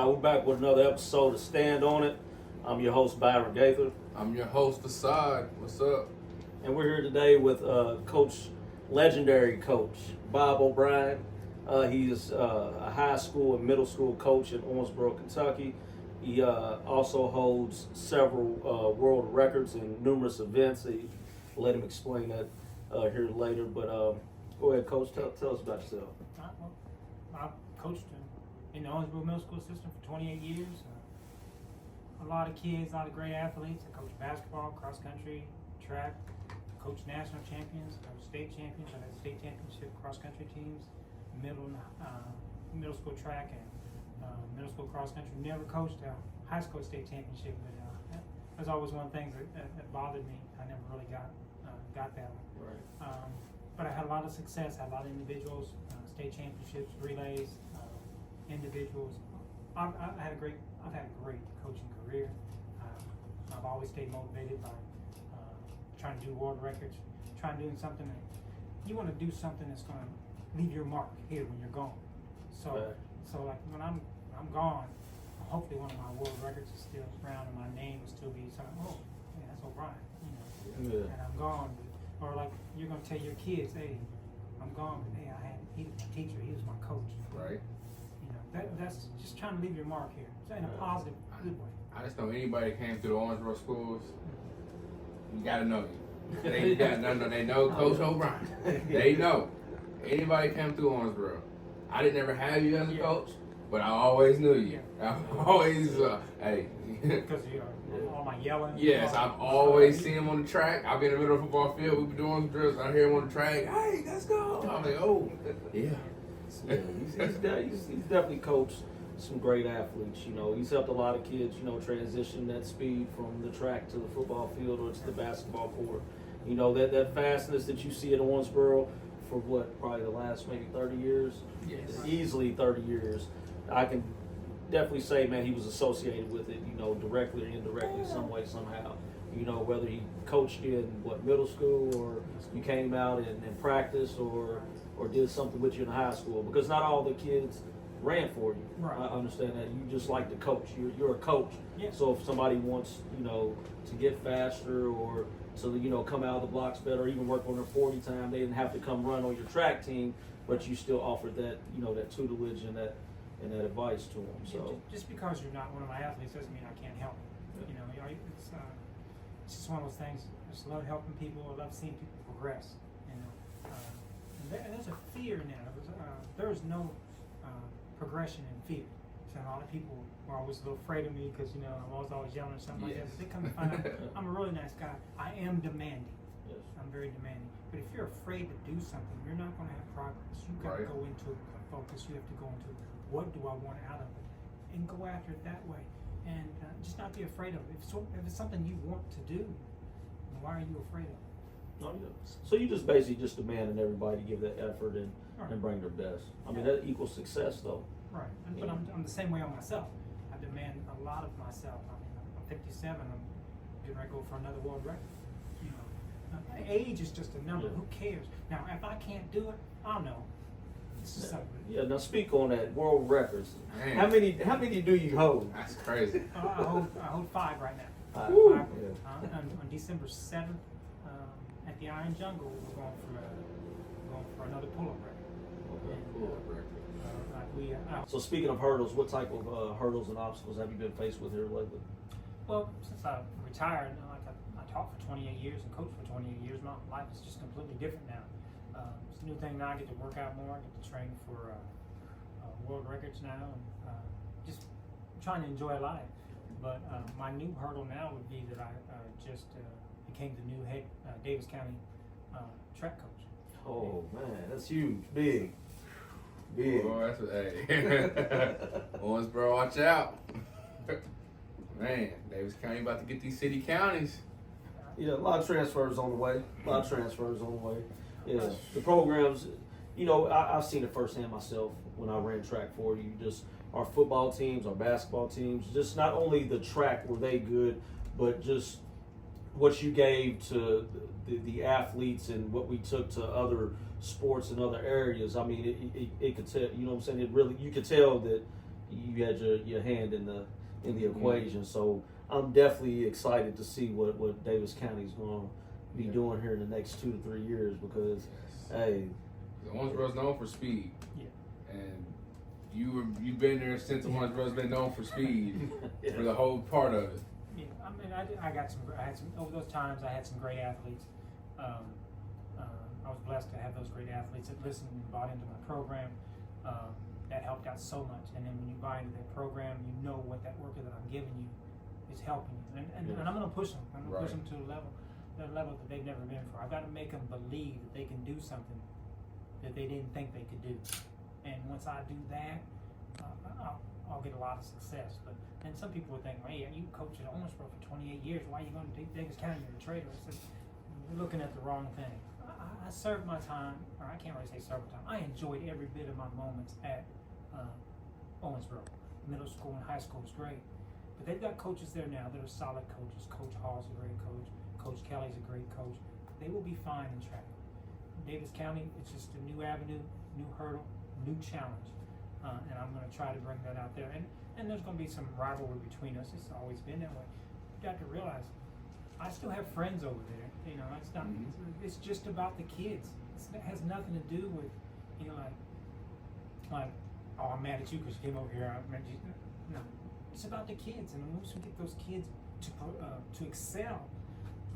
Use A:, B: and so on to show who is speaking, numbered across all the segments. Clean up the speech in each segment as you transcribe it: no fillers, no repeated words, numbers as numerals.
A: We're back with another episode of Stand On It. I'm your host, Byron Gaither.
B: I'm your host, VaSaad. What's up?
A: And we're here today with legendary coach, Bob OBrien. He is a high school and middle school coach in Owensboro, Kentucky. He also holds several world records in numerous events. I'll let him explain that here later. But go ahead, Coach. Tell us about yourself.
C: I've coached in the Owensboro Middle School system for 28 years. A lot of kids, a lot of great athletes. I coach basketball, cross country, track. Coach national champions, coach state champions. I had state championship cross country teams, middle school track and middle school cross country. Never coached a high school state championship, but that's always one thing that bothered me. I never really got that one. Right. But I had a lot of success. I had a lot of individuals, state championships, relays, individuals. I've had a great coaching career. I've always stayed motivated by trying to do world records, trying to do something that you want to do something that's going to leave your mark here when you're gone. So like when I'm gone, hopefully one of my world records is still around and my name will still be something. Oh, yeah, that's OBrien,
A: Yeah.
C: And I'm gone. Or like you're going to tell your kids, hey, I'm gone, but hey, he was my teacher, he was my coach.
B: Right.
C: That's just trying to leave your mark here. So in a positive, good way.
B: I just know anybody that came through the Owensboro schools, you gotta know you. They know Coach OBrien. They know. Anybody came through Owensboro. I didn't ever have you as a coach, but I always knew you. I always, hey.
C: Because all my yelling.
B: Yes, I've always seen him on the track. I'll be in the middle of the football field. We'll be doing drills. I hear him on the track. Hey, let's go. I'm like, oh, yeah.
A: Yeah, he's definitely coached some great athletes. He's helped a lot of kids, transition that speed from the track to the football field or to the basketball court. That fastness that you see at Owensboro for probably the last maybe 30 years?
B: Yes.
A: Easily 30 years. I can definitely say, man, he was associated with it, directly or indirectly, some way, somehow. Whether he coached you in middle school or you came out and practiced or did something with you in high school, because not all the kids ran for you.
C: Right.
A: I understand that. You just like to coach. You're a coach.
C: Yeah.
A: So if somebody wants, to get faster or to, come out of the blocks better, or even work on their 40 time, they didn't have to come run on your track team, but you still offered that, that tutelage and that advice to them. So
C: just because you're not one of my athletes doesn't mean I can't help. Yeah. It's just one of those things. I just love helping people. I love seeing people progress. And there's a fear in that. There is no progression in fear. So a lot of people are always a little afraid of me because I'm always yelling or something like that. But they come to find out I'm a really nice guy. I am demanding.
A: yes.
C: I'm very demanding. But if you're afraid to do something, you're not going to have progress. You've got to go into a focus. You have to go into what do I want out of it, and go after it that way, and just not be afraid of it. If it's something you want to do, then why are you afraid of it?
A: Oh, yeah. So you just basically just demanding everybody to give that effort and bring their best. I mean, that equals success, though.
C: Right. But I'm the same way on myself. I demand a lot of myself. I mean, I'm 57. I'm getting ready to go for another world record. Age is just a number.
A: Yeah.
C: Who cares? Now, if I can't do it, I'll know. This is something.
A: Yeah. Now speak on that world records.
B: Man.
A: How many do you hold?
B: That's crazy.
C: I hold 5 right now.
A: Five.
C: On December 7th, at the Iron Jungle, we're going for another pull-up record.
A: So speaking of hurdles, what type of hurdles and obstacles have you been faced with here lately?
C: Well, since I retired, I taught for 28 years and coached for 28 years. My life is just completely different now. It's a new thing now. I get to work out more. I get to train for world records now, and just trying to enjoy life. But my new hurdle now would be that I just became the new head Davis County track coach.
A: Oh man, that's huge, big.
B: Boy, that's what, hey. Owensboro, watch out. Man, Davis County about to get these city counties.
A: Yeah, a lot of transfers on the way. Yeah, the programs, I've seen it firsthand myself when I ran track for you. Just our football teams, our basketball teams, just not only the track were they good, but just what you gave to the athletes and what we took to other sports and other areas. I mean, it could tell, you know what I'm saying? It really, you could tell that, you had your hand in the equation. So I'm definitely excited to see what Davis County is going to be doing here in the next 2 to 3 years because, hey,
B: Owensboro's known for speed.
C: Yeah.
B: And you've been there since Owensboro's been known for speed for the whole part of it.
C: Yeah, I mean, I had some over those times. I had some great athletes. I was blessed to have those great athletes that listened and bought into my program. That helped out so much. And then when you buy into that program, you know what that worker that I'm giving you is helping you. And I'm going to push them. I'm going to push them to a level that they've never been for. I've got to make them believe that they can do something that they didn't think they could do. And once I do that, I'll get a lot of success. And some people would think, hey, you coached at Owensboro for 28 years. Why are you going to Davis County? You're a traitor. I said, you're looking at the wrong thing. I served my time, or I can't really say served my time. I enjoyed every bit of my moments at Owensboro. Middle school and high school was great. But they've got coaches there now that are solid coaches. Coach Hall's a great coach. Coach Kelly's a great coach. They will be fine in track. Davis County, it's just a new avenue, new hurdle, new challenge. And I'm going to try to bring that out there. And there's going to be some rivalry between us. It's always been that way. You got to realize, I still have friends over there. You know, it's not. It's just about the kids. It has nothing to do with, you know, like, oh, I'm mad at you because you came over here. No, it's about the kids, and once we get those kids to excel,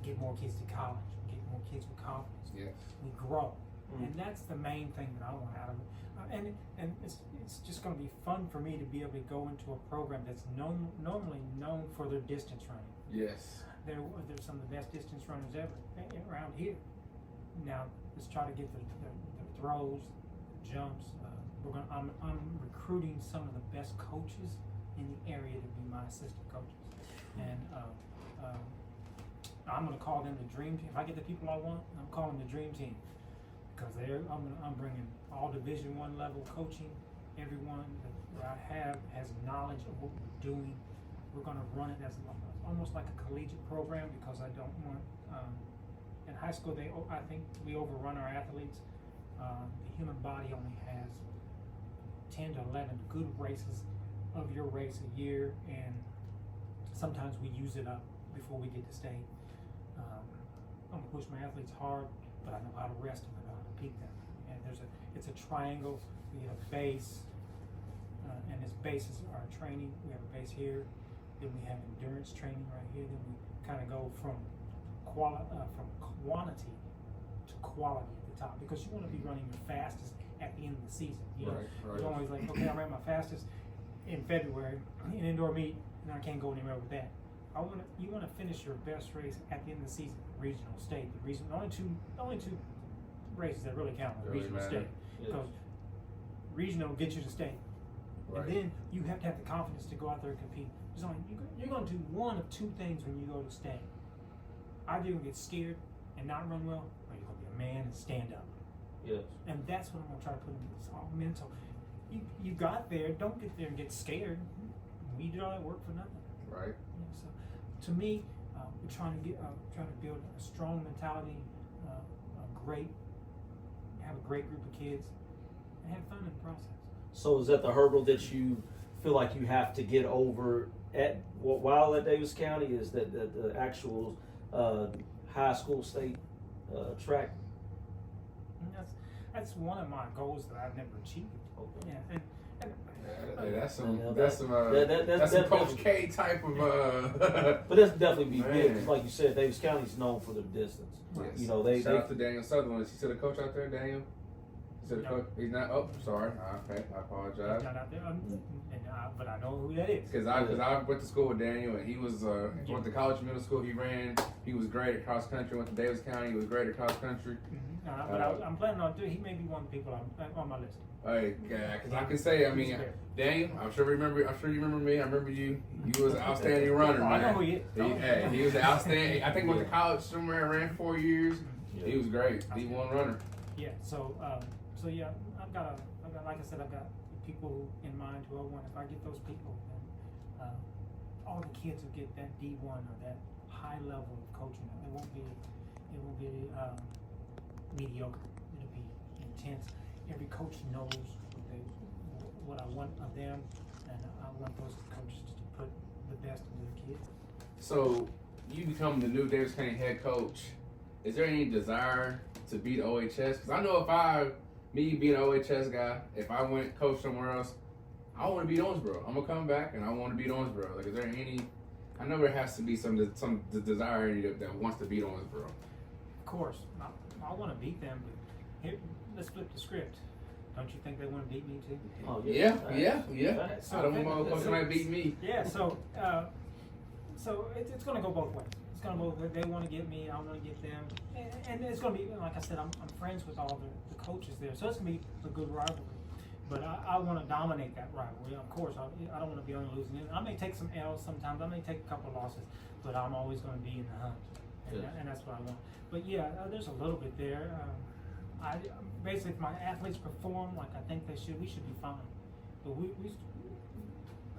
C: get more kids to college, get more kids with confidence.
B: Yes.
C: We grow, and that's the main thing that I want out of it. And it's just going to be fun for me to be able to go into a program that's normally known for their distance running.
B: Yes.
C: They're some of the best distance runners ever around here. Now let's try to get the throws, the jumps. I'm recruiting some of the best coaches in the area to be my assistant coaches, and I'm going to call them the dream team. If I get the people I want, I'm calling them the dream team because I'm bringing all Division I level coaching. Everyone that I have has knowledge of what we're doing. We're going to run it as almost like a collegiate program because I don't want in high school I think we overrun our athletes. The human body only has 10 to 11 good races of your race a year, and sometimes we use it up before we get to state. I'm gonna push my athletes hard, but I know how to rest them, I know how to peak them. And it's a triangle. We have a base, and this base is our training. We have a base here. Then we have endurance training right here. Then we kind of go from quantity to quality at the top because you want to be running your fastest at the end of the season. You know,
B: Right.
C: you're always like, okay, I ran my fastest in February in indoor meet, and I can't go anywhere with that. You want to finish your best race at the end of the season, regional, state. The only two races that really count are regional, state, because regional gets you to state, and then you have to have the confidence to go out there and compete. You're going to do one of two things when you go to state. Either you're going to get scared and not run well, or you're going to be a man and stand up.
A: Yes. And
C: that's what I'm going to try to put in. It's all mental. You got there. Don't get there and get scared. We did all that work for nothing.
B: Right.
C: Yeah, so, to me, we're trying to build a strong mentality, have a great group of kids, and have fun in the process.
A: So is that the hurdle that you feel like you have to get over while at Davis County? Is that the actual high school state track?
C: And that's one of my goals that I've never achieved.
A: Okay.
C: Yeah,
B: That's some
A: that's
B: Coach K type of.
A: But that's definitely be big because, like you said, Davis County's known for their distance.
B: Yes.
A: You know,
B: Shout out to Daniel Sutherland. Is he still the coach out there, Daniel?
C: No.
B: He's not. Oh, sorry. Okay, I apologize.
C: He's not out there, but I know who that is.
B: Because I went to school with Daniel, and he was went to college, middle school. He was great at cross country. Went to Davis County. He was great at cross country.
C: But I'm planning on doing. He may be one of the people on my list.
B: Hey, because I can say, I mean, Daniel, I'm sure you remember me. I remember you. You was an outstanding runner, man.
C: I know who he is.
B: He was an outstanding. I think went to college somewhere, ran 4 years. Yeah. He was great. D1 runner.
C: Yeah. So yeah, I've got like I said, I've got people in mind who I want. If I get those people, then all the kids will get that D1 or that high level of coaching. It won't be mediocre. It'll be intense. Every coach knows what I want of them, and I want those coaches to put the best into their kids.
B: So you become the new Davis County head coach. Is there any desire to beat OHS? Because I know me being an OHS guy, if I went coach somewhere else, I want to beat Owensboro. I'm gonna come back and I want to beat Owensboro. Like, is there any? I know there has to be some desire in you that wants to beat Owensboro.
C: Of course, I want to beat them, but here, let's flip the script. Don't you think they want to beat me too?
A: Oh,
B: Yeah.
C: So
B: I don't want my coach to beat me.
C: Yeah, so it's going to go both ways. It's going to go. They want to get me. I want to get them, and it's going to be like I said. I'm friends with all the coaches there, so it's going to be a good rivalry. But I want to dominate that rivalry. Of course, I don't want to be on the losing end. I may take some L's sometimes. I may take a couple of losses, but I'm always going to be in the hunt, and that's what I want. But yeah, there's a little bit there. Basically, if my athletes perform like I think they should, we should be fine. But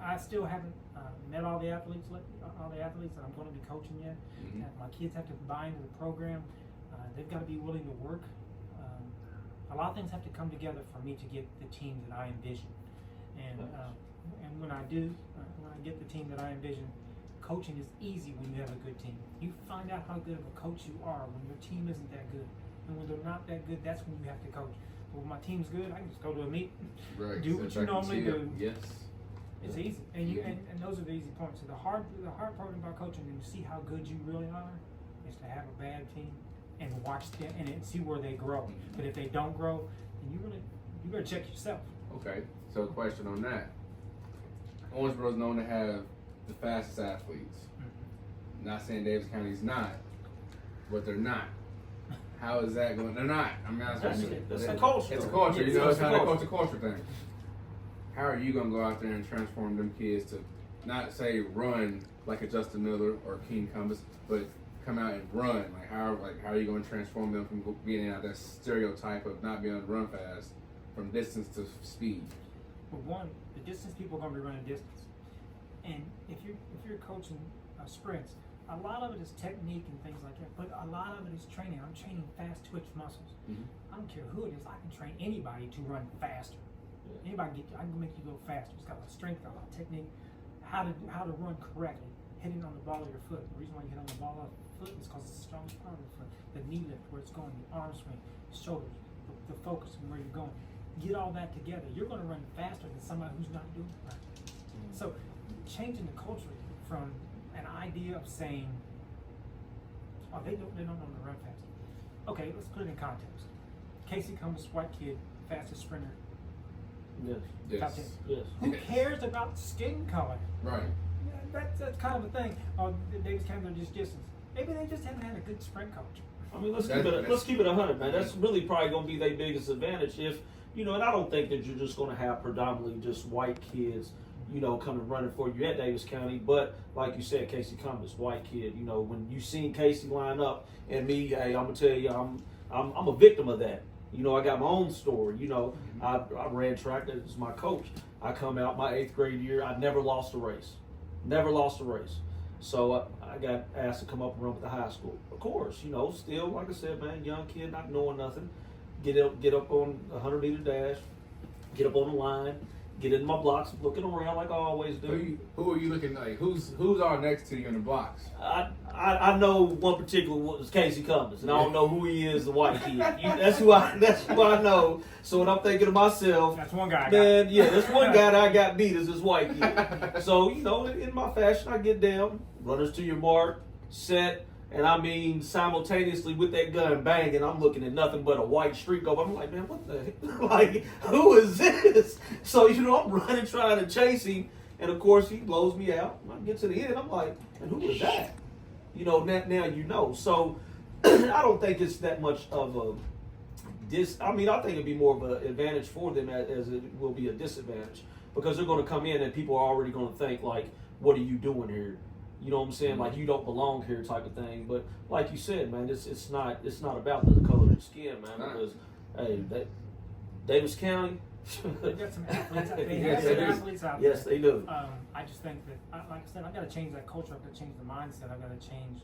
C: I still haven't met all the athletes that I'm going to be coaching yet.
B: Mm-hmm.
C: My kids have to buy into the program. They've got to be willing to work. A lot of things have to come together for me to get the team that I envision. And when I do, when I get the team that I envision, coaching is easy when you have a good team. You find out how good of a coach you are when your team isn't that good. And when they're not that good, that's when you have to coach. But when my team's good, I can just go to a meet, do what you normally do.
B: Yes.
C: It's easy, and those are the easy points. So the hard part about coaching, and you see how good you really are, is to have a bad team and watch them and see where they grow.
B: Mm-hmm.
C: But if they don't grow, then you better check yourself.
B: Okay. So, question on that: Owensboro is known to have the fastest athletes.
C: Mm-hmm.
B: Not saying Davis County's not, but they're not. How is that going? They're not. I mean,
A: that's a culture.
B: It's a culture.
A: Yeah,
B: You know, it's
A: a
B: kind of a culture thing. How are you gonna go out there and transform them kids to not say run like a Justin Miller or King Cumbus, but come out and run? How are you gonna transform them from being out that stereotype of not being able to run fast from distance to speed?
C: Well, one, the distance people are going to be running distance, and if you're coaching sprints, a lot of it is technique and things like that, but a lot of it is training. I'm training fast twitch muscles.
B: Mm-hmm.
C: I don't care who it is. I can train anybody to run faster. Anybody I can make you go faster. It's got a lot of strength, got a lot of technique, how to run correctly, hitting on the ball of your foot. The reason why you hit on the ball of the foot is because it's the strongest part of the foot. The knee lift, where it's going, the arm swing, shoulders, the focus and where you're going. Get all that together. You're going to run faster than somebody who's not doing it right. Mm-hmm. So changing the culture from an idea of saying, oh, they don't know to run fast. Okay, let's put it in context. Casey Cumbus, white kid, fastest sprinter.
A: Yes.
B: Yes.
C: Who cares about skin color?
B: Right.
C: That's kind of a thing. Oh, Davis County, they're just distance. Maybe they just haven't had a good sprint coach.
A: I mean, let's keep it 100, man. That's really probably going to be their biggest advantage if, and I don't think that you're just going to have predominantly just white kids, coming running for you at Davis County. But like you said, Casey Cumbus, white kid, when you seen Casey line up and me, hey, I'm going to tell you, I'm a victim of that. I got my own story. I ran track. That was my coach. I come out my 8th grade year. I never lost a race. So I got asked to come up and run with the high school. Of course, still, like I said, man, young kid, not knowing nothing. Get up on a 100-meter dash. Get up on the line. Get in my blocks, looking around like I always do.
B: Who are you looking like? Who's all next to you in the blocks?
A: I know one particular one is Casey Cumbus, and I don't know who he is, the white kid. That's who I know. So when I'm thinking to myself,
C: that's one guy.
A: That's one guy that I got beat is this white kid. So in my fashion, I get down, runners to your mark, set. And I mean, simultaneously with that gun banging, I'm looking at nothing but a white streak over. I'm like, man, what the heck? Like, who is this? So, I'm running, trying to chase him. And, of course, he blows me out. When I get to the end, I'm like, and who was that? Now. So, I don't think it's that much of a I think it'd be more of an advantage for them as it will be a disadvantage. Because they're going to come in and people are already going to think, like, what are you doing here? You know what I'm saying? Like, you don't belong here type of thing. But like you said, man, it's not about the color of your skin, man. Because Davis County,
C: they got some athletes. They have some athletes out there.
A: Yes, they do.
C: I just think that, like I said, I've got to change that culture. I've got to change the mindset. I've got to change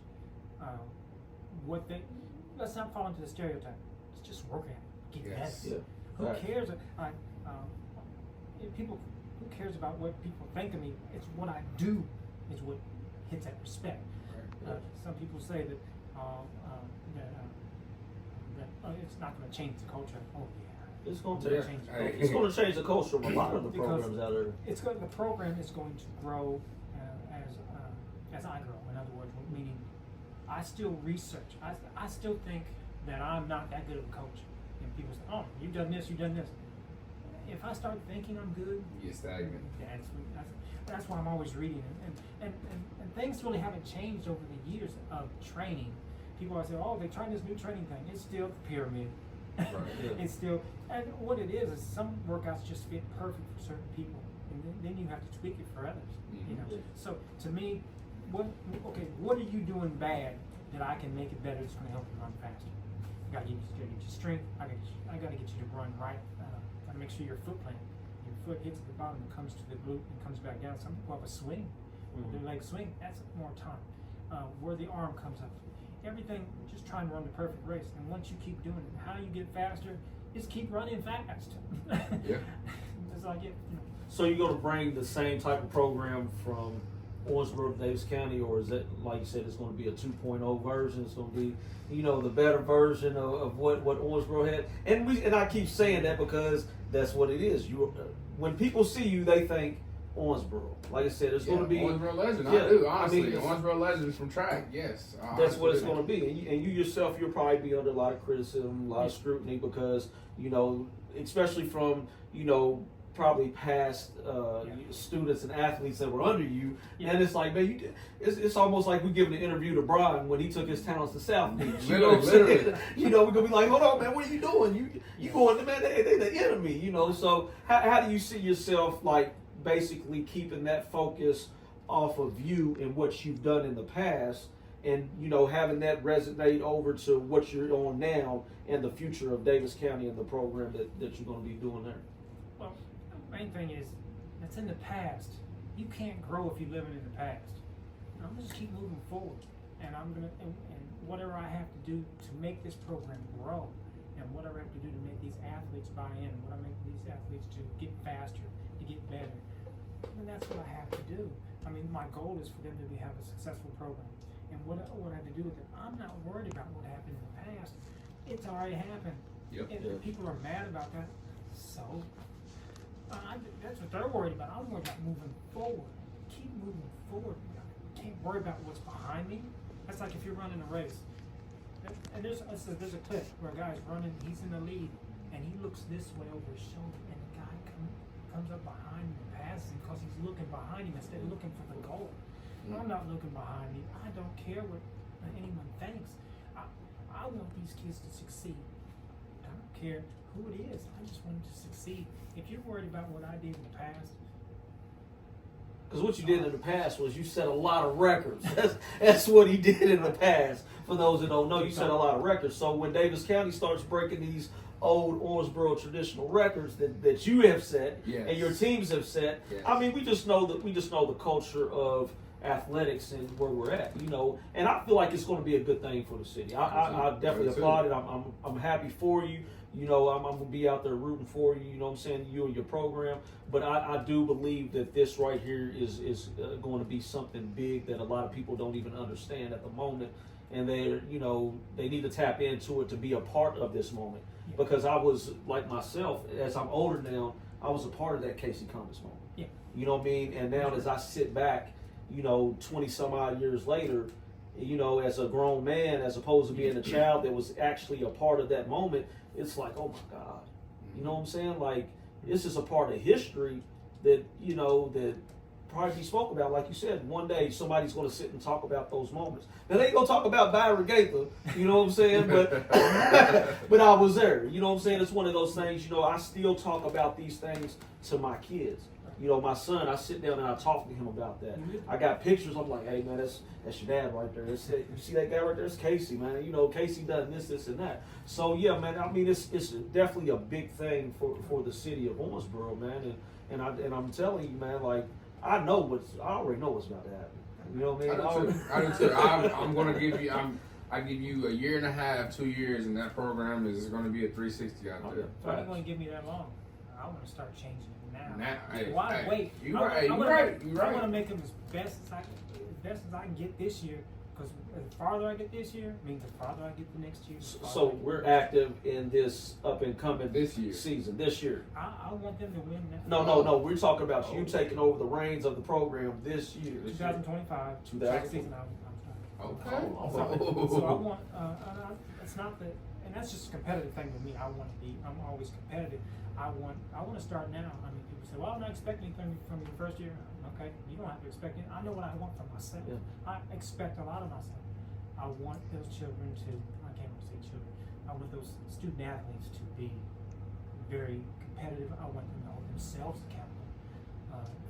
C: let's not fall into the stereotype. Let's just work at it. Get better.
A: Yeah.
C: Who cares? People who cares about what people think of me? It's what I do is what hits that respect. Some people say that it's not going to change the culture. Oh yeah,
A: It's going to
C: change.
A: It's going to change the culture of a lot of the programs out there.
C: The program is going to grow as I grow. In other words, meaning I still research. I still think that I'm not that good of a coach. And people say, "Oh, you've done this, you've done this." If I start thinking I'm good,
B: you get stagnant.
C: That's why I'm always reading, and things really haven't changed over the years of training. People always say, "Oh, they tried this new training thing." It's still the pyramid.
B: Right, yeah.
C: It's still, and what it is some workouts just fit perfect for certain people, and then you have to tweak it for others.
B: Mm-hmm.
C: You know. So to me, what are you doing bad that I can make it better? That's going to help you run faster. I got to get you strength. I got to get you to run right. Got to make sure your foot plant. Your foot hits at the bottom and comes to the glute and comes back down. Some people have a swing, their leg swing. That's more time. Where the arm comes up. Everything, just try and run the perfect race. And once you keep doing it, how you get faster is keep running fast.
B: Yeah.
C: It's like it. You know.
A: So you're going to bring the same type of program from Owensboro to Davis County, or is that, like you said, it's going to be a 2.0 version? It's going to be, the better version of what Owensboro had. And I keep saying that because that's what it is. When people see you, they think Owensboro. Like I said, it's going to be
B: Owensboro legend.
A: Yeah,
B: I do, honestly.
A: I mean,
B: Owensboro legends from track. Yes,
A: that's what it's going to be. And you yourself, you'll probably be under a lot of criticism, a lot of scrutiny because especially from probably past students and athletes that were under you, and it's like, man, it's almost like we giving an interview to Byron when he took his talents to South Beach.
B: Literally.
A: We're gonna be like, hold on, man, what are you doing? You going, man? They the enemy, So how do you see yourself like basically keeping that focus off of you and what you've done in the past, and having that resonate over to what you're on now and the future of Davis County and the program that you're going to be doing there?
C: Well, the main thing is that's in the past. You can't grow if you're living in the past. I'm gonna just keep moving forward, and I'm gonna and whatever I have to do to make this program grow, and whatever I have to do to make these athletes buy in, what I make these athletes to get faster, to get better. And that's what I have to do. I mean, my goal is for them to have a successful program. And what I have to do with it, I'm not worried about what happened in the past. It's already happened.
B: Yep.
C: If people are mad about that, so that's what they're worried about. I'm worried about moving forward. Keep moving forward. Can't worry about what's behind me. That's like if you're running a race. And there's a clip where a guy's running, he's in the lead, and he looks this way over his shoulder, and the guy comes up behind him and passes him because he's looking behind him instead of looking for the goal. I'm not looking behind me. I don't care what anyone thinks. I want these kids to succeed. I don't care who it is. I just want them to succeed. If you're worried about what I did in the past,
A: because what you did in the past was you set a lot of records. That's what he did in the past. For those that don't know, you set a lot of records. So when Davis County starts breaking these old Owensboro traditional records that you have set and your teams have set, I mean, we just know the culture of athletics and where we're at, and I feel like it's going to be a good thing for the city. I definitely applaud it. I'm happy for you. I'm going to be out there rooting for you, you and your program. But I do believe that this right here is going to be something big that a lot of people don't even understand at the moment. And they need to tap into it to be a part of this moment. Because I was, like myself, as I'm older now, I was a part of that Casey Cummins moment.
C: Yeah.
A: You know what I mean? And now as I sit back, 20 some odd years later, as a grown man, as opposed to being a child that was actually a part of that moment, it's like, oh my God. You know what I'm saying? Like, this is a part of history that, that probably be spoke about. Like you said, one day somebody's going to sit and talk about those moments. Now, they ain't going to talk about Byron Gaither, you know what I'm saying? But but I was there. You know what I'm saying? It's one of those things, I still talk about these things to my kids. My son, I sit down and I talk to him about that. I got pictures. I'm like, hey, man, that's your dad right there. You see that guy right there? It's Casey, man. Casey done this, and that. So, yeah, man, I mean, it's definitely a big thing for the city of Owensboro, man. And I'm telling you, man, like, I already know what's about to happen. You know what I mean?
B: I do too. I'm going to give you, I give you a year and a half, 2 years, and that program is going to be a 360 out there.
C: You're not going to give me that long. I want to start changing it now.
B: Hey,
C: Why
B: hey,
C: wait?
B: You
C: I
B: right.
C: want
B: Right.
C: to make them as best as I can get this year. Because the farther I get this year means the farther I get the next year.
A: So we're active in this up and coming
B: This year.
A: season. This year.
C: I want them to win that.
A: No. We're talking about you taking over the reins of the program this year.
C: 2025.
A: 2000.
C: Season I'm
B: Okay.
C: So I want. It's not that, and that's just a competitive thing with me. I'm always competitive. I want to start now. I mean, people say, "Well, I'm not expecting anything from your first year." Okay, you don't have to expect it. I know what I want from myself.
A: Yeah.
C: I expect a lot of myself. I want those children to. I can't even say children. I want those student athletes to be very competitive. I want them to hold themselves accountable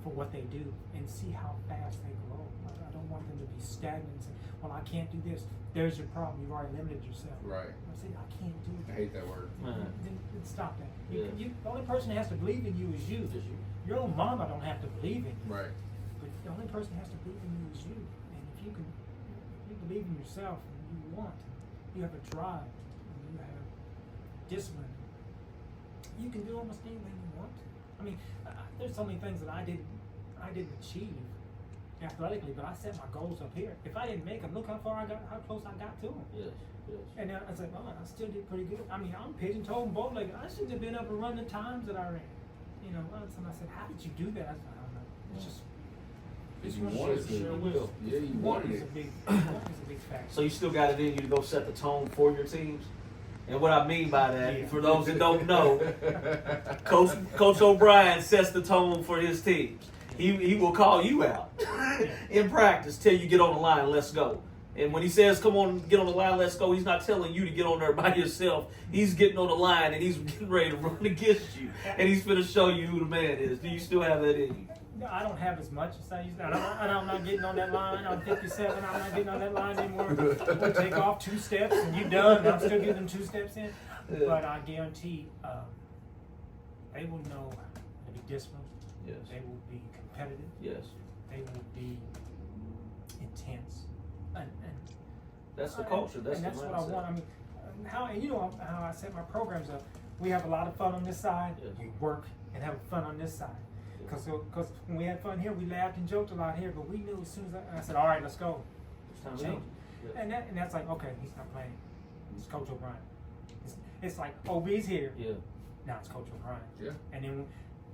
C: for what they do and see how fast they grow. I don't want them to be stagnant and say, "Well, I can't do this." There's your problem. You've already limited yourself.
B: Right.
C: I say, "I can't do
B: I
C: that."
B: hate that word.
C: Then stop that.
A: Yeah.
C: The only person that has to believe in you is you.
A: Just you.
C: Your own mama don't have to believe in you.
B: Right.
C: But the only person that has to believe in you is you. And if you believe in yourself and you want, you have a drive, and you have discipline, you can do almost anything you want to. I mean, there's so many things that I didn't achieve athletically, but I set my goals up here. If I didn't make them, look how close I got to them.
A: Yes.
C: And I said, "Oh, I still did pretty good." I mean, I'm pigeon-toed and bow-legged. I shouldn't have been up and run the times that I ran. You know, and I said, "How did you do that?" I said, "I don't know. It's just."
B: You wanted to.
A: Sure will.
B: Yeah, you
C: One
B: wanted
C: is a
B: it.
C: big factor.
A: So you still got it in you to go set the tone for your teams. And what I mean by that, for those that don't know, Coach OBrien sets the tone for his teams. He will call you out in practice, tell you get on the line, let's go. And when he says, "Come on, get on the line, let's go," he's not telling you to get on there by yourself. He's getting on the line and he's getting ready to run against you. And he's going to show you who the man is. Do you still have that in you?
C: No, I don't have as much as I used to. I'm not getting on that line. I'm 57. I'm not getting on that line anymore. We'll take off 2 steps and you're done. And I'm still getting them 2 steps in. But I guarantee they will know to be disciplined.
A: Yes.
C: They will be competitive.
A: Yes.
C: They will be intense. And
A: That's the culture. That's
C: and
A: the
C: that's
A: mindset.
C: what I want. I mean, how I set my programs up. We have a lot of fun on this side.
A: Yes.
C: We work and have fun on this side. Because when we had fun here, we laughed and joked a lot here. But we knew as soon as I said, "All right, let's go."
A: It's time to
C: Change.
A: go. Yeah.
C: And that's like, okay, he's not playing. It's Coach OBrien. It's like OB's here.
A: Yeah.
C: Now it's Coach OBrien.
B: Yeah.
C: And then,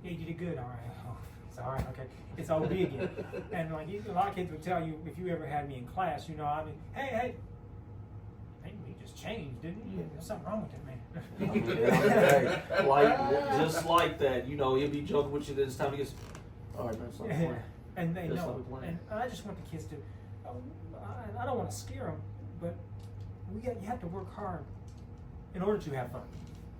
C: "Yeah, you did good. All right. Oh, it's all right. Okay. It's OB again." And like a lot of kids would tell you, if you ever had me in class, you know, I mean, hey, maybe we just changed, didn't we? There's something wrong with that man.
A: Hey, like just like that, you know, he'll be joking with you. Then it's time to get. All right, man. Stop playing.
C: And they
A: Just
C: know.
A: stop playing.
C: And I just want the kids to. I don't want to scare them, but you have to work hard in order to have fun.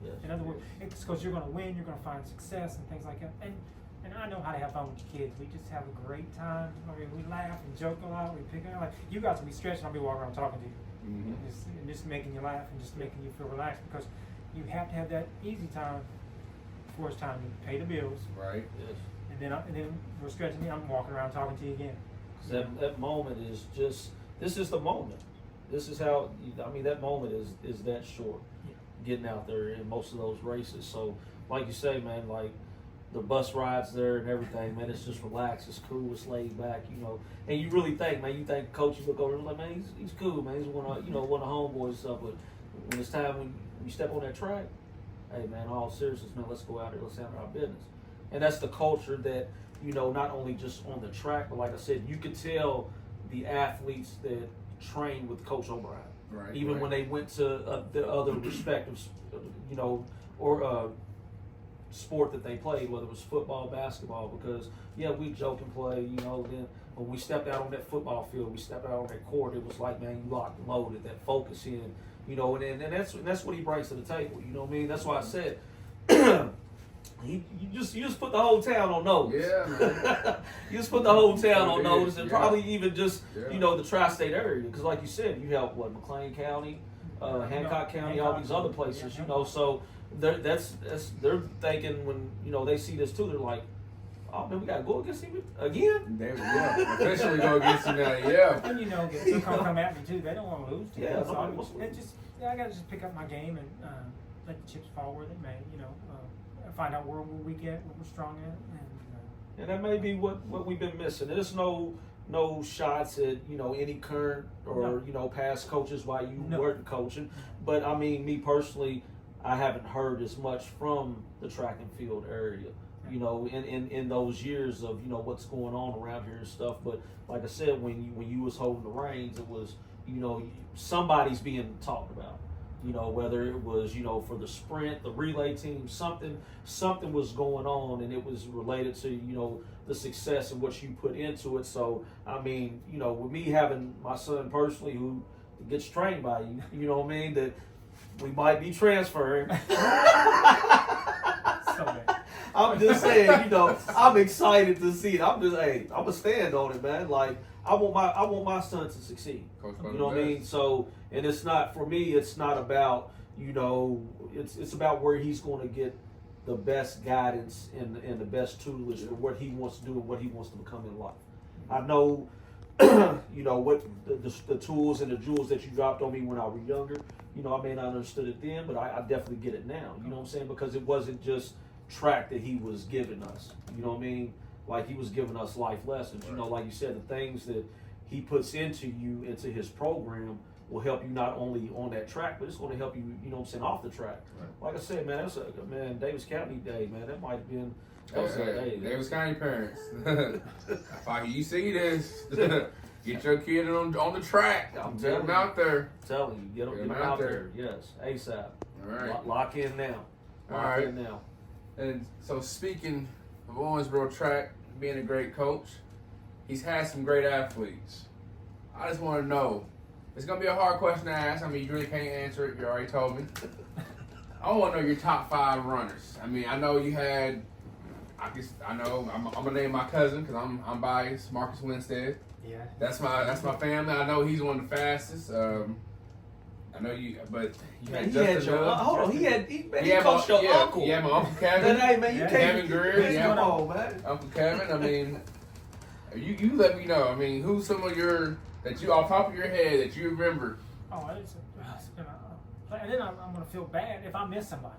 A: Yes.
C: In other words, it's because you're going to win, you're going to find success and things like that. And I know how to have fun with the kids. We just have a great time. I mean, we laugh and joke a lot. We pick it up. Like, you guys will be stretching. I'll be walking around talking to you.
B: Mm-hmm.
C: And just making you laugh and just making you feel relaxed, because you have to have that easy time before it's time to pay the bills.
B: Right.
A: Yes.
C: And then we're stretching. I'm walking around talking to you again.
A: That moment is just. This is the moment. This is how. I mean, that moment is that short.
C: Yeah.
A: Getting out there in most of those races. So, like you say, man, like the bus rides there and everything, man, it's just relaxed, it's cool, it's laid back, you know. And you really think, man, coach, you look over and like, man, he's cool, man. He's one of, one of the homeboys and stuff. But when it's time when you step on that track, hey, man, all seriousness, man, let's go out there, let's handle our business. And that's the culture that, not only just on the track, but like I said, you could tell the athletes that train with Coach OBrien.
B: Right.
A: Even when they went to the other respective, or sport that they played, whether it was football, basketball, because we joke and play, then when we stepped out on that football field, we stepped out on that court, it was like, man, you locked and loaded, that focus in, and that's what he brings to the table, you know what I mean? That's why I said, you just put the whole town on notice.
B: Yeah, man.
A: You just put the whole town on notice, and
B: yeah.
A: probably even just,
B: Yeah.
A: the tri-state area, because like you said, you help, McLean County, Hancock County, all these other places, so they're thinking when, they see this too, they're like, oh man, we gotta go against him again?
B: There we go. Especially go against him now, yeah.
C: And they'll come at me too. They don't want to lose.
A: Yeah,
C: so
A: nobody wants to lose.
C: I gotta just pick up my game and let the chips fall where they may. find out where we're weak at, what we're strong at,
A: And that may be what we've been missing. There's no shots at any current or past coaches while you weren't coaching. But I mean, me personally, I haven't heard as much from the track and field area. In those years of what's going on around here and stuff. But like I said, when you was holding the reins, it was somebody's being talked about. Whether it was for the sprint, the relay team, something was going on, and it was related to the success and what you put into it. So I mean, with me having my son personally who gets trained by you, what I mean, that we might be transferring. I'm just saying, I'm excited to see it. I'm gonna stand on it, man. Like I want my son to succeed. You know what I mean? So, and it's not for me. It's not about it's about where he's going to get the best guidance and the best tutelage for what he wants to do and what he wants to become in life. I know, what the tools and the jewels that you dropped on me when I was younger. I may not understood it then, but I definitely get it now. You know what I'm saying? Because it wasn't just track that he was giving us. You know what I mean? Like he was giving us life lessons.
B: Right.
A: Like you said, the things that he puts into you, into his program, will help you not only on that track, but it's going to help you, off the track. Right. Like I said, man, that's Davis County Day, man. That might have been.
B: Davis County parents. If you see this, get your kid on the track. Get him out there.
A: I'm telling you, get him out there. Yes, ASAP.
B: All right.
A: Lock in now.
B: Lock in now. And so speaking of Owensboro track, being a great coach, he's had some great athletes. I just want to know, it's going to be a hard question to ask. I mean, you really can't answer it. You already told me. I want to know your top 5 runners. I mean, I know you had, I'm going to name my cousin because I'm biased, Marcus Winstead.
C: Yeah.
B: That's my family. I know he's one of the fastest. I know you, but you had Justin.
A: Hold on, he coached your uncle.
B: Yeah, my Uncle Kevin.
A: Hey, man, you can't.
B: Kevin Greer.
A: Come on, man.
B: Uncle Kevin. I mean, you let me know. I mean, who's some of your that you off top of your head that you remember?
C: Oh, it's been and then I'm gonna feel bad if I miss somebody.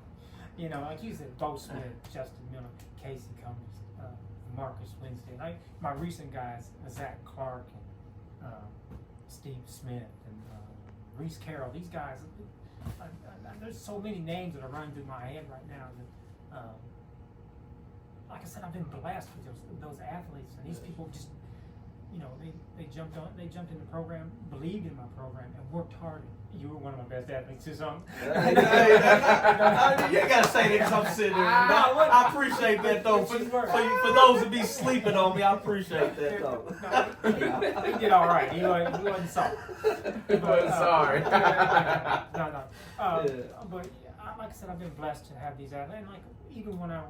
C: Like you said, Bo Smith, Justin Miller, Casey Cummings, Marcus Winstead. My recent guys, Zach Clark and Steve Smith and Reese Carroll. These guys, there's so many names that are running through my head right now that, like I said, I've been blessed with those athletes, and these people just, they jumped in the program, believed in my program, and worked hard. You were one of my best athletes, too, so
A: you ain't gotta say that because I'm sitting there. I appreciate that though. For those that be sleeping on me, I appreciate that though.
C: He did all right. He wasn't sorry.
B: He wasn't sorry.
C: No. But like I said, I've been blessed to have these athletes. And like even when I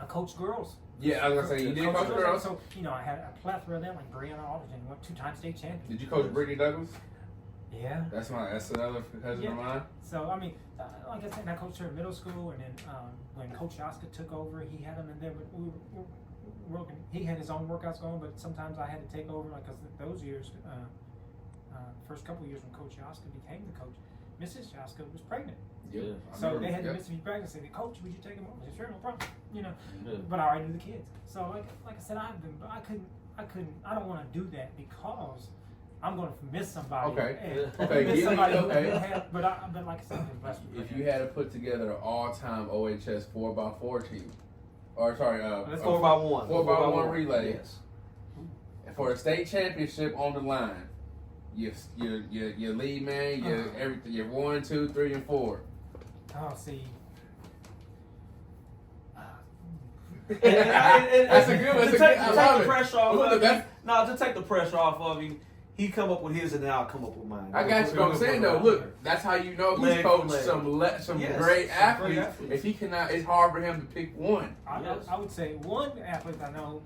C: coached girls.
B: Yeah, I was gonna say you did coach girls.
C: So I had a plethora of them, like Brianna Alderton, 2-time state champion.
B: Did you coach Brittany Douglas?
C: Yeah.
B: That's another cousin of mine.
C: So I mean, like I said, I coached her in middle school, and then when Coach Yaska took over, he had them in there. But we were working. He had his own workouts going, but sometimes I had to take over, like, because those years, first couple of years when Coach Yaska became the coach, Mrs. Yaska was pregnant.
B: Yeah.
C: So they had to miss me pregnancy. They said, Coach, would you take him over? I said, sure, no problem. But I already knew the kids. So like I said, I don't want to do that because I'm going to miss somebody.
B: Okay.
C: Miss somebody
B: okay.
C: but like I said, I've been blessed with
B: if you had to put together an all-time OHS 4x4 team, or sorry,
A: 4x1.
B: 4x1 relay.
A: Yes.
B: For a state championship on the line, your lead man, everything, your 1, 2, 3, and 4.
C: Oh, see.
B: That's a good one.
A: To take the pressure off of him. No, to take the pressure off of him, he come up with his and then I'll come up with mine.
B: I got you. But I'm saying though, look, that's how you know he's coached some great athletes. If he cannot, it's hard for him to pick one.
C: I would say one athlete I know.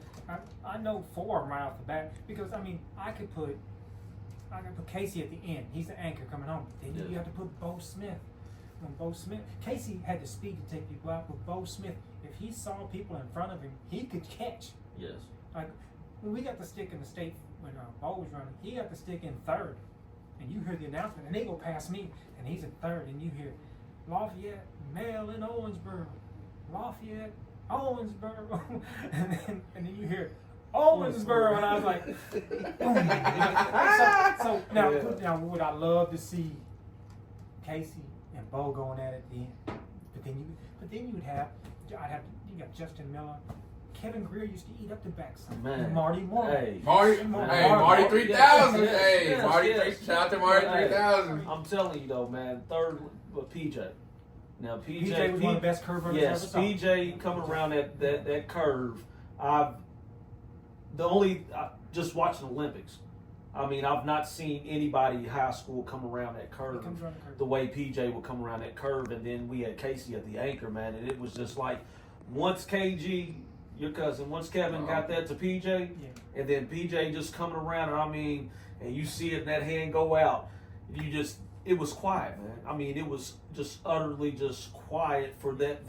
C: I know 4 of them right off the bat because I mean I could put Casey at the end. He's the anchor coming home. Then you have to put Bo Smith. When Bo Smith, Casey had the speed to take people out, but Bo Smith, if he saw people in front of him, he could catch.
A: Yes.
C: Like when we got the stick in the state when Bo was running, he got the stick in 3rd, and you hear the announcement, and they go past me, and he's in 3rd, and you hear Lafayette, Male in Owensboro, Lafayette, Owensboro, and then you hear Owensboro, and I was like, boom. So now would I love to see Casey and Bo going at it then? But then you got Justin Miller. Kevin Greer used to eat up the backside.
A: Man.
C: Marty Moore.
A: Hey.
B: Marty 3000. Hey, Marty, shout out to Marty 3000.
A: I'm telling you though, man. Third, PJ. Now
C: PJ was one of the best curve runners
A: yes,
C: ever saw.
A: PJ coming around that curve. Just watching the Olympics. I mean, I've not seen anybody high school come around that curve the way PJ would come around that curve, and then we had Casey at the anchor, man, and it was just like once KG, your cousin, once Kevin got that to PJ, and then PJ just coming around, and I mean, and you see it, that hand go out, it was quiet, man. I mean, it was just utterly just quiet for that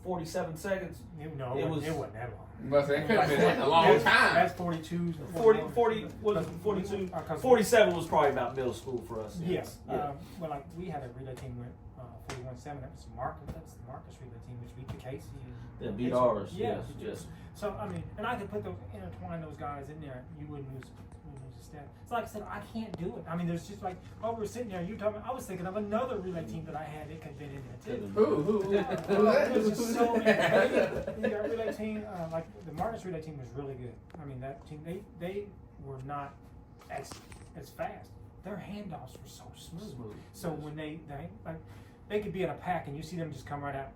A: 47 seconds.
C: It wasn't that long.
B: But it could have been a long time.
C: That's 42.
A: 42. 47 was probably about middle school for us.
C: Yes.
A: Yeah.
C: Well, like we had a relay team with 41-7. That was Marcus. That's the Marcus relay team, which beat the Casey.
A: Yeah, beat ours.
C: Yeah.
A: Yes.
C: So I mean, and I could intertwine those guys in there. You wouldn't lose a step. So like I said, I can't do it. I mean, there's just like we're sitting there. You talking? I was thinking of another relay team that I had. It could have been in there too.
B: Who?
C: There's just so many. Our relay team, like the Marcus relay team, was really good. I mean, that team they were not as fast. Their handoffs were so smooth. So when they could be in a pack and you see them just come right out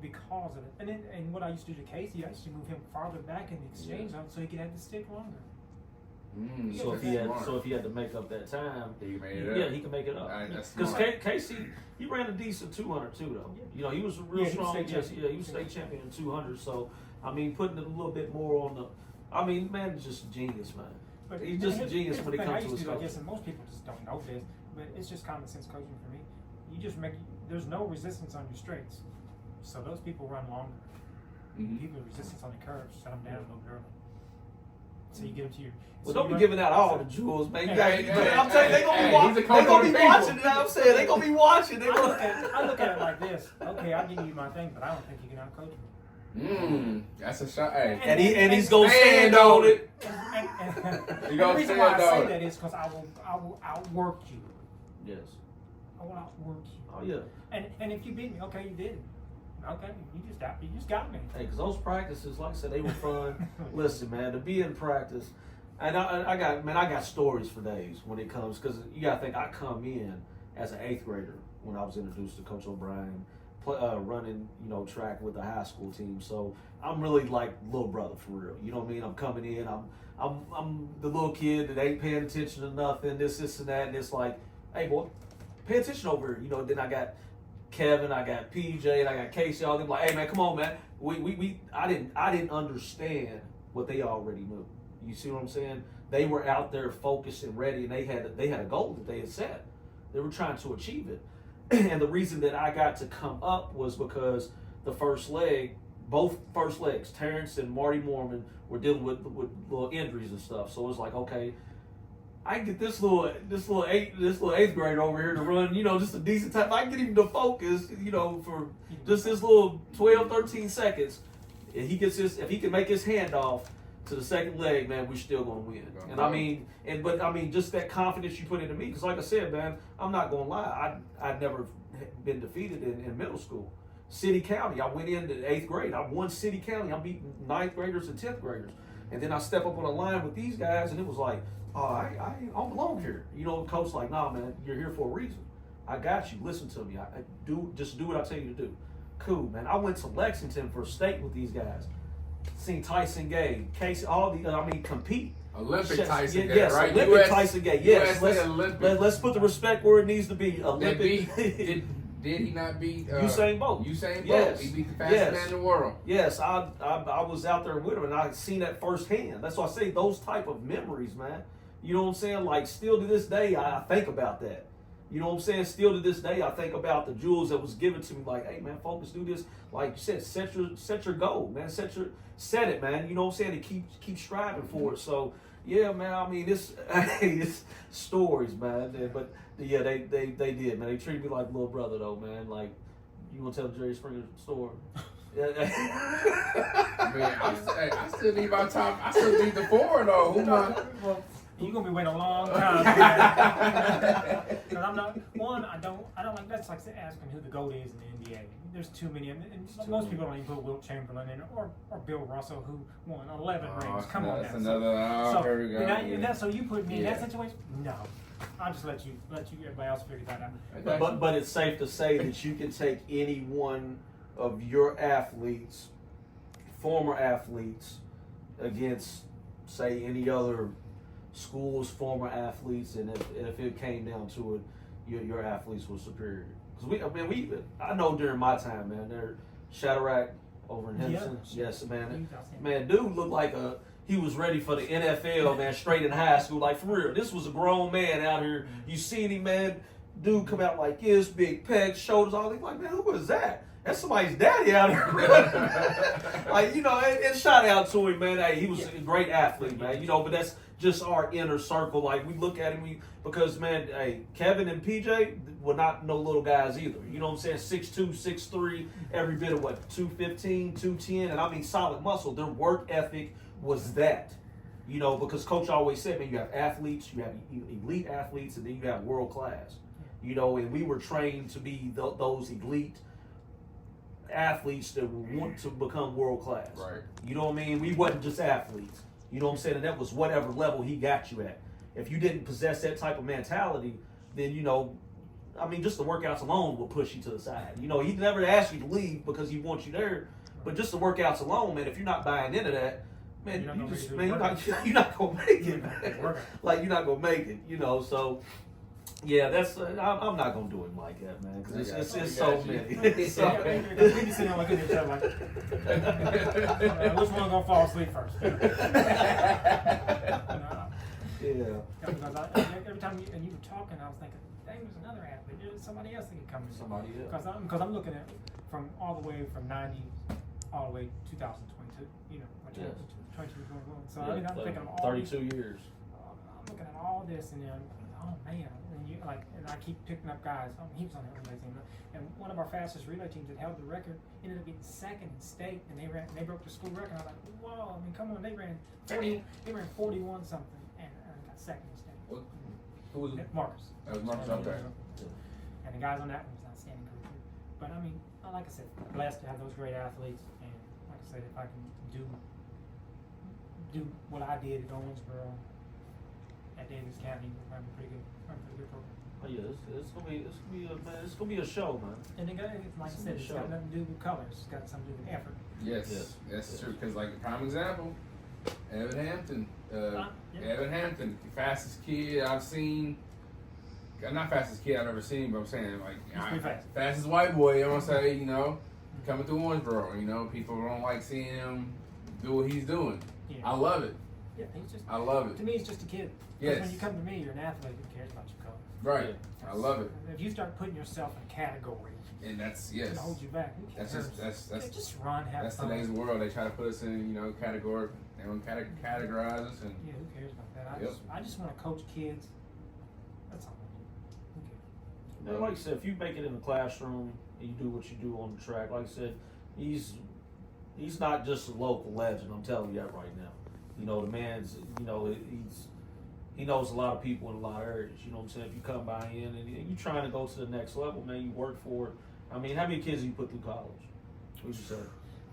C: because of it. And what I used to do to Casey, I used to move him farther back in the exchange zone so he could have the stick longer.
A: So if he had to make up that time,
B: he made it up.
A: Yeah, he can make it up. Because Casey, he ran a decent 200 too, though. You know, he was real strong. He was state champion in 200. So I mean, putting it a little bit more on the. I mean, man, is just a genius, man. But he's just a genius when it comes to his coaching.
C: I guess, and most people just don't know this, but it's just common sense coaching for me. You just there's no resistance on your straights, so those people run longer. People with resistance on the curves, shut them down a little bit early. So you get them to your.
A: Well, don't be giving out all the jewels, man.
C: Hey,
A: I'm telling you, they gonna be watching. You know what I'm saying? They gonna be watching.
C: I look at it like this. Okay, I'll give you my thing, but I don't think you can outcoach me.
B: That's a shot. Hey.
A: And he's gonna stand on it.
C: The reason why I say that is because I will outwork you.
A: Yes.
C: I will outwork you.
A: Oh yeah.
C: And if you beat me, okay, you did. Okay, you just got me.
A: Hey, because those practices, like I said, they were fun. Listen, man, to be in practice, and I got stories for days when it comes, because you got to think I come in as an 8th grader when I was introduced to Coach OBrien, running track with the high school team. So I'm really like little brother for real. You know what I mean? I'm coming in. I'm the little kid that ain't paying attention to nothing. This and that, and it's like, hey boy, pay attention over here. Then I got Kevin, I got PJ, and I got Casey. All them like, hey man, come on, man. I didn't understand what they already knew. You see what I'm saying? They were out there focused and ready, and they had a goal that they had set. They were trying to achieve it. And the reason that I got to come up was because the first leg, both first legs, Terrence and Marty Mormon were dealing with little injuries and stuff. So it was like, okay, I can get this little 8th grader over here to run, just a decent time. I can get him to focus, for just this little 12, 13 seconds. If he can make his handoff to the second leg, man, we're still gonna win. And just that confidence you put into me, because like I said, man, I'm not gonna lie, I'd never been defeated in middle school. City County, I went into 8th grade. I won City County. I'm beating 9th graders and 10th graders. And then I step up on a line with these guys, and it was like, oh, I don't belong here. Coach like, nah, man, you're here for a reason. I got you. Listen to me. Just do what I tell you to do. Cool, man. I went to Lexington for state with these guys. Seen Tyson Gay, Casey, compete.
B: Olympic Tyson Gay,
A: yes,
B: right?
A: Olympic Tyson Gay. Yes, let's put the respect where it needs to be. Olympic.
B: Did he not beat
A: Usain Bolt?
B: Yes. He beat the fastest man in the world.
A: Yes, I was out there with him, and I seen that firsthand. That's why I say those type of memories, man. You know what I'm saying? Like, still to this day, I think about that. You know what I'm saying? Still to this day, I think about the jewels that was given to me. Like, hey, man, focus, do this. Like you said, set your goal, man. Set it, man. You know what I'm saying? And keep striving for it. So, yeah, man. I mean, it's stories, man. But yeah, they did, man. They treated me like little brother, though, man. Like, You want to tell Jerry Springer story?
B: Man, I still need my top. I still need the 4 though. Who my?
C: Well, you're gonna be waiting a long time. Because I'm not one. I don't like that's like asking who the GOAT is in the NBA. There's too many, and most people don't even put Wilt Chamberlain in, or Bill Russell, who won 11 rings. Come on,
B: that's
C: now.
B: another.
C: So,
B: here we go.
C: so you put me in that situation? No, I'll just let you everybody else figure that out.
B: Okay.
A: But it's safe to say that you can take any one of your athletes, former athletes, against, say, any other school's former athletes, and if it came down to it, your athletes were superior. Because I know during my time, man, there Shadrack over in Henderson, yes, man, dude looked like he was ready for the NFL, man, straight in high school, like for real. This was a grown man out here. You seen him, man, dude come out like this, big pecs, shoulders, all that. Like, man, who was that? That's somebody's daddy out here. Like, and shout out to him, man. Hey, he was a great athlete, man. But that's just our inner circle. Like, we look at him, because, man, hey, Kevin and PJ were not no little guys either. You know what I'm saying? 6'2", 6'3", every bit of 215, 210, and I mean solid muscle. Their work ethic was that. Because Coach always said, man, you have athletes, you have elite athletes, and then you have world class. And we were trained to be those elite athletes that want to become world class.
B: Right.
A: You know what I mean? We wasn't just athletes. You know what I'm saying? And that was whatever level he got you at. If you didn't possess that type of mentality, then just the workouts alone will push you to the side. He never asked you to leave because he wants you there, but just the workouts alone, man. If you're not buying into that, man, you're not gonna make it, man. Like, you're not gonna make it. So. Yeah, that's. I'm not gonna do it like that, man, because it's so many.
C: We be sitting there looking at each other like, which one gonna fall asleep first?
A: Yeah.
C: Because every time you were talking, I was thinking, dang, there's another athlete. There's somebody else that can come in.
A: Somebody else.
C: Because I'm looking at from all the way from '90 all the way to 2022. 22 going on. So I'm thinking of all
A: 32 years.
C: I'm looking at all this and oh man, and I keep picking up guys. He was on that relay team, and one of our fastest relay teams that held the record ended up getting second in state, and they broke the school record. I was like, whoa! I mean, come on, they ran 41 something, and got second in state.
B: Who was it?
C: Marcus.
B: That was Marcus up there.
C: And the guys on that one was outstanding career too. But I mean, like I said, blessed to have those great athletes, and like I said, if I can do what I did at Owensboro, at Davis County, we're having a pretty good program.
A: Oh yeah, it's gonna be a show, man.
C: And then, like I said, it's got nothing to do with colors. It's got something to do with effort.
B: Yes, that's true. Because, like, prime example, Evan Hampton. Evan Hampton, the fastest kid I've seen. Not fastest kid I've ever seen, but I'm saying, like, fastest white boy. I want to say, coming through Owensboro. People don't like seeing him do what he's doing. Yeah. I love it.
C: Yeah, he's just.
B: I love it.
C: To me, he's just a kid.
B: Yes.
C: When you come to me, you're an athlete who cares about your color.
B: Right. I love it.
C: If you start putting yourself in a category,
B: and that's
C: it's gonna hold you back.
B: That's
C: just run, have
B: that's
C: fun.
B: Today's world. They try to put us in, category. They want to categorize us, and
C: yeah, who cares about that? I just want to coach kids. That's all I do. Who cares?
A: Like I said, if you make it in the classroom and you do what you do on the track, like I said, he's not just a local legend. I'm telling you that right now. The man's, he knows a lot of people in a lot of areas. You know what I'm saying? If you come by in and you're trying to go to the next level, man, you work for it. I mean, how many kids do you put through college? What you say?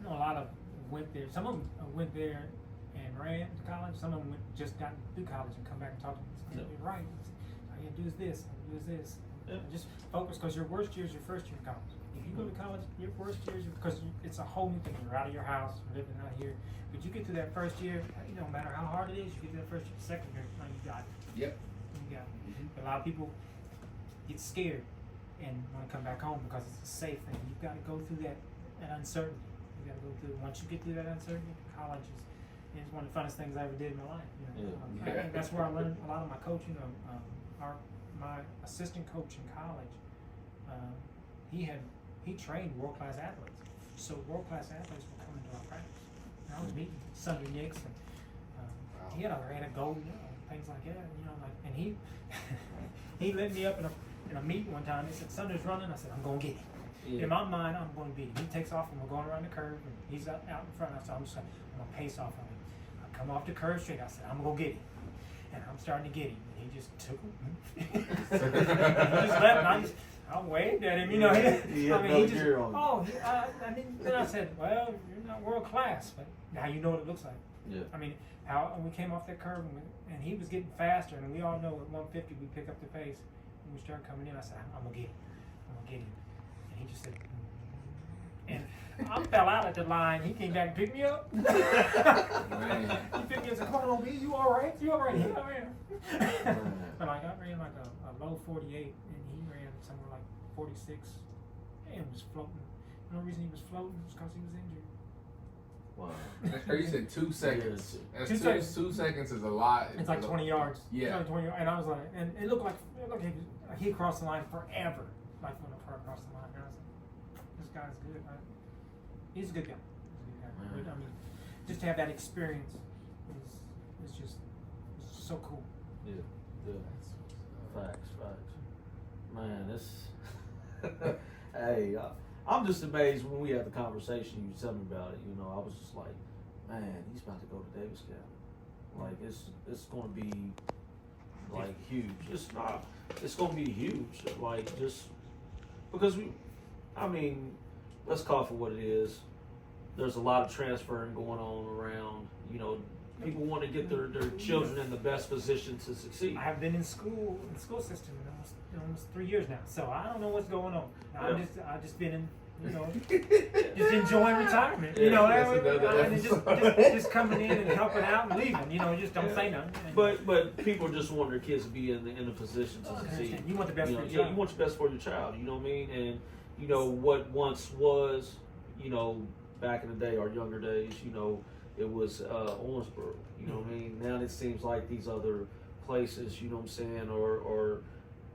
C: A lot of went there. Some of them went there and ran to college. Some of them just got through college and come back and talk to me. You're right. All you do is this. Do is this. Yeah. Just focus, because your worst year is your first year of college. If you go to college, your worst year is because it's a whole new thing. You're out of your house, living out here. But you get through that first year, no matter how hard it is, you get through that first year, second year, now you got it.
B: Yep.
C: You got it. Mm-hmm. A lot of people get scared and want to come back home because it's a safe thing. You've got to go through that uncertainty. You got to go through. Once you get through that uncertainty, college is one of the funnest things I ever did in my life. And that's where I learned a lot of my coaching. My assistant coach in college, he trained world-class athletes. So world-class athletes were coming to our practice. And I was meeting Sunday Nicks, and he had a gold medal, things like that. And he he let me up in a meet one time. He said, "Sunday's running." I said, "I'm gonna get him."
A: Yeah.
C: In my mind, I'm going to beat him. He takes off and we're going around the curve, and he's out in front. I said, I'm going to pace off on him. I come off the curve straight. I said, I'm going to go get him. And I'm starting to get him. And he just took him. He just left, and I waved at him, you know. Then I said, well, you're not world class, but now you know what it looks like.
A: Yeah.
C: I mean, how we came off that curve, and he was getting faster, and we all know at 150 we pick up the pace. And we started coming in. I said, I'm going to get him. I'm going to get him. And he just said, and I fell out at the line. He came back and picked me up. He picked me up and said, come on, OB, you all right? You all right? Yeah, I am. But like, I ran like a low 48, and he ran somewhere like 46, and was floating. The only reason he was floating was because he was injured.
A: Wow.
B: That's crazy. You said 2 seconds. That's
C: 2 seconds.
B: 2 seconds is a lot.
C: It's like 20 yards.
B: Yeah.
C: It's like 20 yards. And I was like, and it looked like he crossed the line forever. Like when the car crossed the line. And I was like, this guy's good. Right? He's a good guy. But, I mean, just to have that experience is just so cool.
A: Yeah. Facts. Man, this. Hey, I'm just amazed when we had the conversation. You tell me about it. You know, I was just like, man, he's about to go to Davis County. Like it's going to be like huge. It's not. It's going to be huge. Like just because let's call it for what it is. There's a lot of transferring going on around. You know, people want to get their children in the best position to succeed.
C: I have been in the school system almost 3 years now, so I don't know what's going on. I've just been in, you know, just enjoying retirement. You know, just coming in and helping out and leaving. You know, just don't say nothing.
A: But people just want their kids to be in a position to succeed.
C: You want the best for your child.
A: Yeah, you want the best for your child. You know what I mean? And you know what once was, you know, back in the day, our younger days, you know, it was Owensboro. You know what I mean? Now it seems like these other places, you know what I'm saying, or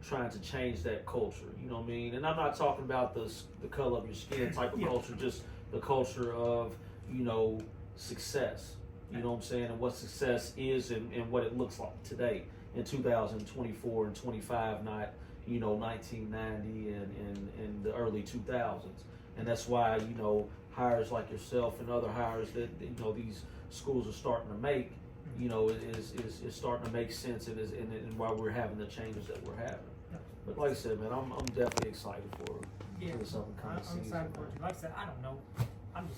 A: trying to change that culture, you know what I mean? And I'm not talking about the color of your skin type of culture, just the culture of, you know, success, you know what I'm saying, and what success is and what it looks like today in 2024 and 25, not, you know, 1990 and the early 2000s. And that's why, you know, hires like yourself and other hires that, you know, these schools are starting to make, you know, is starting to make sense and why we're having the changes that we're having. But like I said, man, I'm definitely excited for this upcoming season.
C: I'm excited for it. Like I said, I don't know. I'm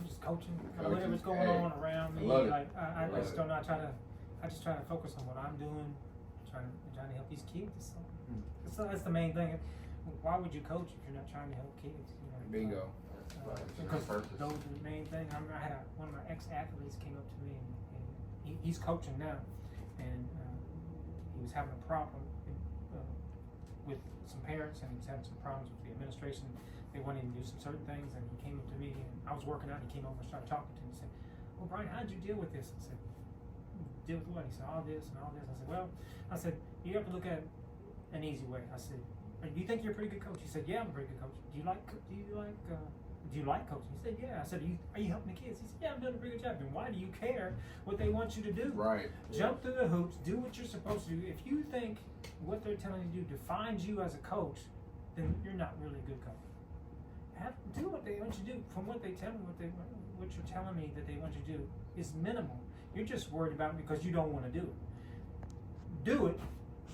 C: just coaching. Whatever's going on around me. I just don't know. I just try to focus on what I'm doing. Trying to help these kids. So that's the main thing. Why would you coach if you're not trying to help kids? You know?
B: Bingo.
C: Because those are the main thing. I had one of my ex-athletes came up to me, and he's coaching now, and he was having a problem with some parents, and he was having some problems with the administration. They wanted him to do some certain things, and he came up to me, and I was working out, and he came over and started talking to me. He said, well, Brian, how did you deal with this? I said, deal with what? He said, all this and all this. I said, you have to look at it an easy way. I said, do you think you're a pretty good coach? He said, yeah, I'm a pretty good coach. Do you like coaching? He said, yeah. I said, are you helping the kids? He said, yeah, I'm doing a pretty good job. And why do you care what they want you to do?
B: Right.
C: Jump through the hoops, do what you're supposed to do. If you think what they're telling you to do defines you as a coach, then you're not really a good coach. Do what they want you to do. From what they tell me, what you're telling me that they want you to do is minimal. You're just worried about it because you don't want to do it. Do it,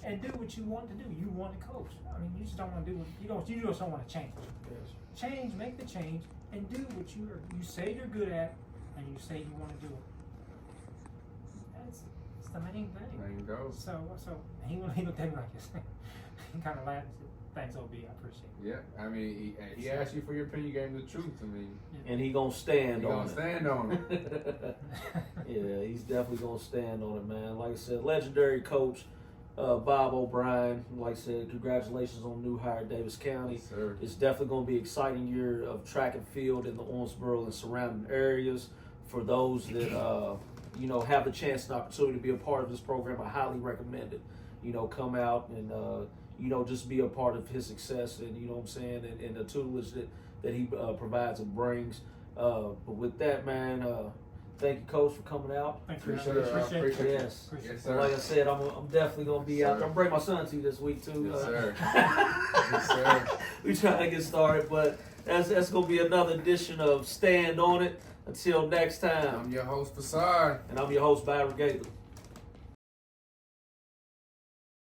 C: and do what you want to do. You want to coach. I mean, you just don't want to do it. You just don't want to change. Change, make the change, and do what you say you're good at, and you say you want to do it. That's the main thing.
B: There you go.
C: So he looked at me like this. He kind of laughed and said, thanks, OB, I appreciate it.
B: Yeah, I mean, he asked you for your opinion, you gave him the truth. I mean,
A: and he gonna stand on it.
B: Stand on it.
A: Yeah, he's definitely gonna stand on it, man. Like I said, legendary coach Bob OBrien. Like I said, congratulations on new hire Davis County.
B: Yes, sir.
A: It's definitely gonna be an exciting year of track and field in the Owensboro and surrounding areas. For those that you know, have the chance and opportunity to be a part of this program, I highly recommend it. You know, come out and you know, just be a part of his success, and you know what I'm saying, and the tutelage that he provides and brings. But with that, man, Thank you, Coach, for coming out.
C: Thanks for
B: Appreciate
C: having
B: it.
C: me.
B: I appreciate it.
A: Yes.
C: Appreciate
B: Yes,
C: it.
A: And like
B: sir.
A: I said, I'm definitely gonna be
B: Yes,
A: out
B: sir.
A: there. I'm bring my son to you this week too.
B: Yes, sir. Yes, sir.
A: We trying to get started, but that's gonna be another edition of Stand On It. Until next time,
B: I'm your host, VaSaad.
A: and I'm your host, Byron Gaither.